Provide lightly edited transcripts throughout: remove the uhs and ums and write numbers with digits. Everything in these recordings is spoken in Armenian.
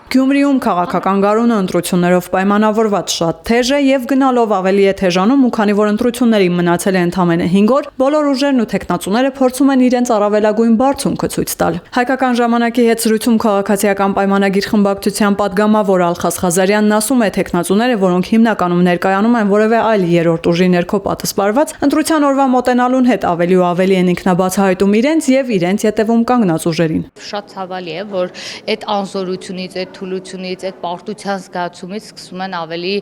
Գյումրիում քաղաքական գարունը ընտրություններով պայմանավորված շատ թեժ է եւ գնալով ավելի է թեժանում ու քանի որ ընտրություններին մնացել է ընդամենը 5 օր, բոլոր ուժերն ու տեխնացուները փորձում են իրենց առավելագույն բարձունքը ցույց տալ։ Հայկական ժամանակի հետ զրույցում քաղաքացիական պայմանագիր խմբակցության падգամավոր Ալխաս Ղազարյանն ասում է տեխնացուները, որոնք հիմնականում ներկայանում են որևէ այլ երրորդ ուժի ներքո պատասպարված, ընտրության օրվա մոտենալուն հետ ավելի ու ավելի են ինքնաբացահայտում իրենց եւ իրենց ետևում կանգնած ուժերին։ Շատ ցավալի է, որ այդ անզորությունից, այդ թուլությունից, այդ պարտության զգացումից սկսում են ավելի,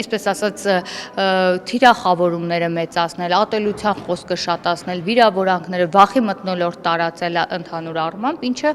այսպես ասած, թիրախավորումները մեծացնել, ատելության խոսքը շատացնել, վիրավորանքները, վախի մթնոլորտ տարածել ընդհանուր առմամբ, ինչը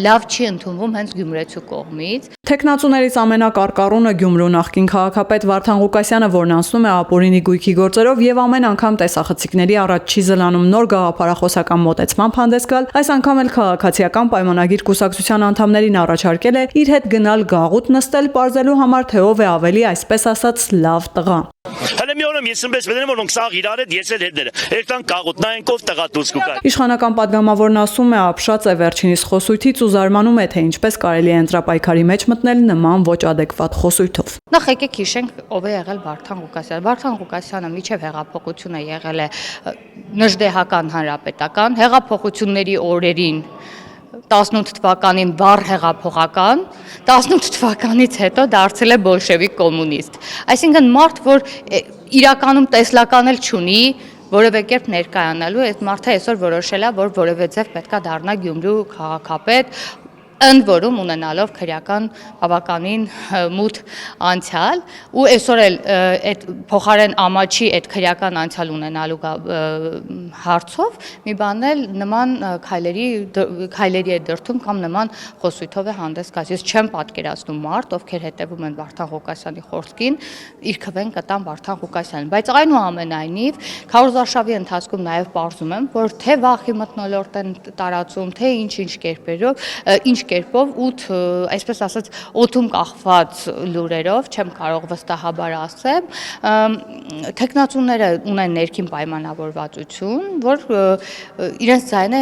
լավ չի ընդունվում հենց գյումրեցու կողմից։ Տեխնացուներից ամենակարկառունը Գյումրու նախկին քաղաքապետ Վարդան Ղուկասյանը, որն անցնում է ապօրինի գույքի գործերով եւ ամեն անգամ տեսախցիկների առաջ չի զլանում նոր գաղափարախոսական մոտեցմամբ հանդես գալ, այս անգամ էլ քաղաքացիական պայմանագիր կուսակցության անդամներին առաջարկել է իր հետ գնալ գաղութ նստել, պարզելու համար, թե ով է ավելի, այսպես ասած, լավ տղա։ Հələ մի օրում ես ինպես մտնում որ սաղ իրար հետ ես էլ հետները երթան կաղուտ նայենք ով տղա դուրս կուկա։ Իշխանական падգամավորն ասում է ապշած է վերջինիս խոսույթից ու զարմանում է, թե ինչպես կարելի է ընտրապայքարի մեջ մտնել նման ոչ adekvat խոսույթով։ Նախ եկեք հիշենք ով է եղել Վարդան Ղուկասյանը։ Վարդան Ղուկասյանը միջև հեղափոխությունը եղել է Նժդեհական հանրապետական, հեղափոխությունների օրերին 18 թվականին վառ հեղափոխական, 18 թվականից հետո դարձել է բոլշևիկ կոմունիստ։ Այսինքն մարդ, որ իրականում տեսլական էլ չունի որևէ կերպ ներկայանալու, այդ մարդը այսօր որոշել է, որ որևէ ձև պետքա դառնա Գյումրու քաղաքապետ, ընդ որում ունենալով քրեական բավականին մութ անցյալ ու այսօր էլ այդ փոխարեն ամաչի այդ քրեական անցյալ ունենալու հարցով մի բան էլ նման քայլերի է դրդում կամ նման խոսույթով է հանդես գալիս։ Ես չեմ պատկերացնում մարդ, ովքեր հետևում են Վարդան Ղուկասյանի խոսքին, իր քվեն կտան Վարդան Ղուկասյանին, բայց այնուամենայնիվ քարոզարշավի ընթացքում նաև պարզում եմ, որ թե վախի մթնոլորտ են տարածում, թե ինչ կերպով ու այսպես ասած օդում կախված լուրերով, չեմ կարող վստահաբար ասել, տեխնացուները ունեն ներքին պայմանավորվածություն, որ իրենց ձայնը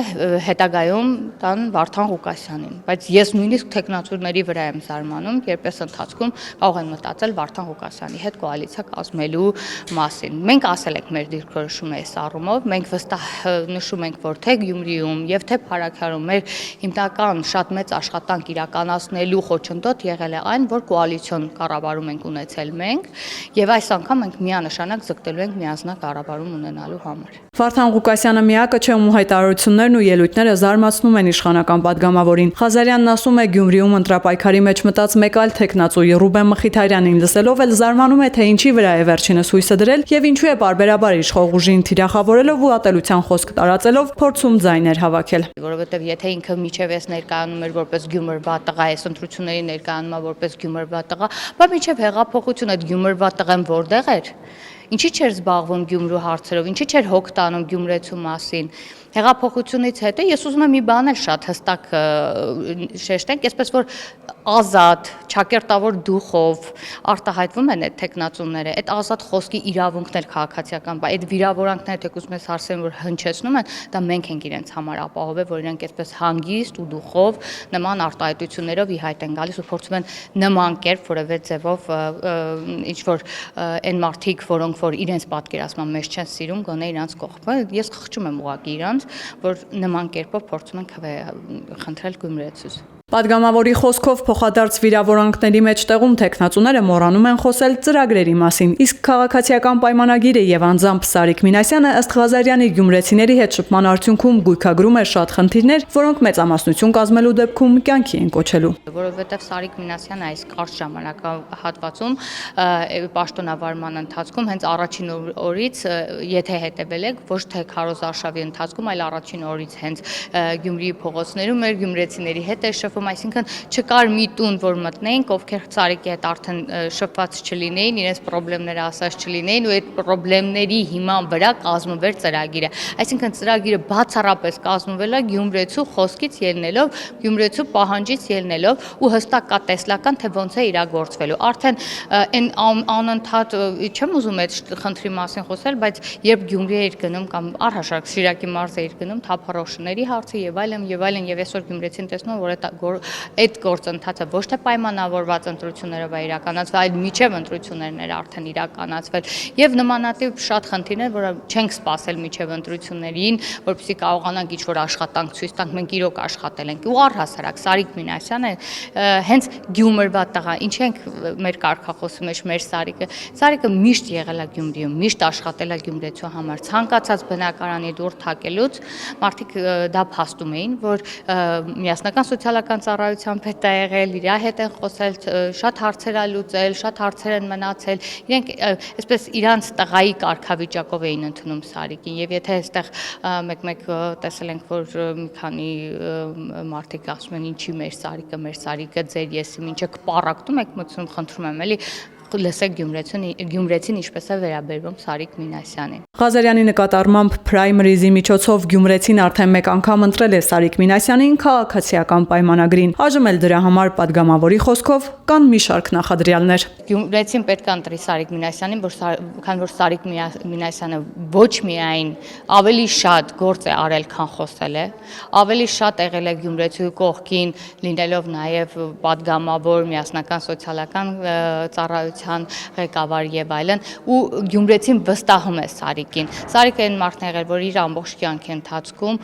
հետագայում տան Վարդան Ղուկասյանին, բայց ես նույնիսկ տեխնացուների վրա եմ զարմանում, երբ այս ընթացքում կարող են մտածել Վարդան Ղուկասյանի հետ կոալիցիա կազմելու մասին։ Մենք ասել ենք մեր դիրքորոշումը այս առումով, մենք վստահ նշում ենք, որ թե Գյումրիում եւ թե Փարաքարում մեր հիմնական շատ մեծ աշխատանք իրականացնելու խոչընդոտ եղել է այն, որ կոալիցիոն կառավարում ենք ունեցել մենք եւ այս անգամ մենք միանշանակ ձգտելու ենք միասնակ կառավարում ունենալու համար։ Վարդան Ղուկասյանը միակը չէ, ում հայտարարություններն ու ելույթները զարմացնում են իշխանական падգամավորին։ Ղազարյանն ասում է Գյումրիում ընտրապայքարի մեջ մտած մեկ այլ տեխնացու Ռուբեն Մխիթարյանին լսելով էլ զարմանում է, թե ինչի վրա է վերջինս հույսը դրել եւ ինչու է բարբերաբար իշխող ուժին թիրախավորելով ու ատելության խոսք տարածելով փորձում ձայներ հավաքել։ Որովհետեւ եթե ինքը միջև էս ներկայանում էր որպես Գյումրվա տղա, այս ընտրությունների ներկայանում է որպես Գյումրվա տղա, բայց միջև հեղափոխությունը այդ Գյումրվա տղան որտեղ էր։ Ինչի չէր զբաղվում Գյումրու հարցերով, ինչի չէր հոգ տանում գյումրեցու մասին։ Հեղափոխությունից հետո ես ուզում եմ մի բան էլ շատ հստակ շեշտենք, այսպես որ ազատ, ճակերտավոր դուխով արտահայտվում են այդ տեխնացուները, այդ ազատ խոսքի իրավունքն էլ քաղաքացիական, այդ վիրավորանքները թեկուզ մեզ հարցերն որ հնչեցնում են, դա մենք ենք իրենց համար ապահովել, որ իրենք այսպես հանգիստ ու դուխով նման արտահայտություններով ի հայտ են գալիս ու փորձում են նման կերպ որևէ ձևով ինչ որ այն մարդիկ, որոնք որ իրենց պատկերացման մեջ չեն սիրում, գոնե իրանց կողմը, ես խղճում եմ ուղղակի իրանց, որ նման կերպով փորձում են խնդրել գյումրեցուց։ Падգամավորի խոսքով փոխադարձ վիրավորանքների մեջտեղում տեխնացուները մոռանում են խոսել ծրագրերի մասին, իսկ քաղաքացիական պայմանագիրը եւ անձամբ Սարիկ Մինասյանը ըստ Ղազարյանի գյումրեցիների հետ շփման արդյունքում գույքագրում է շատ խնդիրներ, որոնք մեծամասնություն կազմելու դեպքում կյանքի են կոչելու։ Որովհետեւ Սարիկ Մինասյանը այս կարճ ժամանակահատվածում պաշտոնավարման ընթացքում հենց առաջին օրից, եթե հետևել եք, ոչ թե քարոզարշավի ընթացքում, այլ առաջին օրից հենց Գյումրիի փողոցներում մեր գյումրեցիների հետ է շփվում, ընթացքում, այսինքն չկար մի տուն, որ մտնեինք, ովքեր Սարիկի հետ արդեն շփված չլինեին, իրենց խնդիրները ասած չլինեին ու այդ խնդիրների հիման վրա կազմվեր ծրագիրը։ Այսինքն ծրագիրը բացառապես կազմվել է Գյումրեցու խոսքից ելնելով, Գյումրեցու պահանջից ելնելով ու հստակ կա տեսլական, թե ոնց է իրագործվելու։ Արդեն այն անընդհատ չեմ ուզում այդ խնդրի մասին խոսել, բայց երբ Գյումրի էիր գնում կամ առհասարակ Շիրակի մարզ էիր գնում, թափառոշների հարցը եւ այլն, եւ այսօր Գյումրեցին տեսնում որ այդ գործընթացը ոչ թե պայմանավորված ընտրություններով է իրականացվել, այլ միջև ընտրություններն էր արդեն իրականացվել եւ նմանատիպ շատ խնդիրներ, որը չենք սպասել միջև ընտրություններին, որպեսզի կարողանանք ինչ-որ աշխատանք ցույց տանք, մենք իրոք աշխատել ենք ու առհասարակ Սարիկ Մինասյանը հենց Գյումրվա տղա, ինչ ենք մեր կարգախոսի մեջ մեր Սարիկը միշտ եղել է Գյումրիում, միշտ աշխատել է Գյումրեցու համար, ցանկացած բնակարանի դուռ թակելուց մարդիկ դա փաստում էին, որ միասնական սոցիալական ծառայության հետ է եղել, իր հետ են խոսել, շատ հարցեր ա լուծել, շատ հարցեր են մնացել, իրենք այսպես իրանց տղայի կարգավիճակով էին ընդունում Սարիկին եւ եթե այստեղ մեկ-մեկ տեսել ենք, որ մի քանի մարդիկ ասում են ինչի մեր Սարիկը ձեր եսի ինչը կպարակտում եք մտցնում, խնդրում եմ էլի լսեք Գյումրեցին ինչպես է վերաբերվում Սարիկ Մինասյանին։ Ղազարյանի նկատառմամբ պրայմերիզի միջոցով Գյումրեցին արդեն մեկ անգամ ընտրել է Սարիկ Մինասյանին քաղաքացիական պայմանագրին։ Այժմ էլ դրա համար падգամավորի խոսքով կան մի շարք նախադրյալներ։ Գյումրեցին պետք է ընտրի Սարիկ Մինասյանին, քան որ Սարիկ Մինասյանը ոչ միայն ավելի շատ գործ է արել, քան խոսել է, ավելի շատ եղել է Գյումրեցու կողքին, լինելով նաև падգամավոր միասնական սոցիալական ծառայության ղեկավար եւ այլն ու Գյումրեցին վստահում է Սարիկին։ Սարիկը այն մարդն եղել, որ իր ամբողջ կյանքի ընթացքում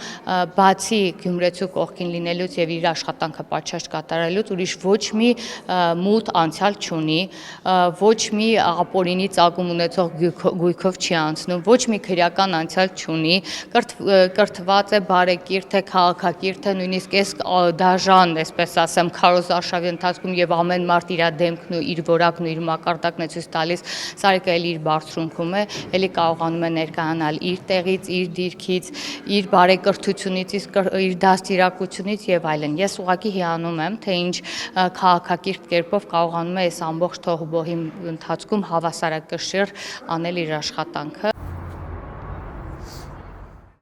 բացի Գյումրեցու կողքին լինելուց եւ իր աշխատանքը պատշաճ կատարելուց ուրիշ ոչ մի մութ անցյալ չունի, ոչ մի աղապորինի ծագում ունեցող գույքով չի անցնում, ոչ մի քրեական անցյալ չունի, կրթված է, բարեկիրթ է, քաղաքակիրթ է, նույնիսկ այս դաժան, այսպես ասեմ, քարոզարշավի ընթացքում եւ ամեն մարդ իր դեմքն ու իր որակն ու իր մակարդակն է ցույց տալիս, Սարիկը էլի իր բարձրունքում է, էլի կարողանում է ներկայանալ իր տեղից, իր դիրքից, իր բարեկրթությունից, իր դաստիարակությունից եւ այլն։ Ես ուղղակի հիանում եմ, թե ինչ քաղաքակիրթ կերպով կարողանում է այս ամբողջ թողուբոհի ընթացքում հավասարակշիռ անել իր աշխատանքը։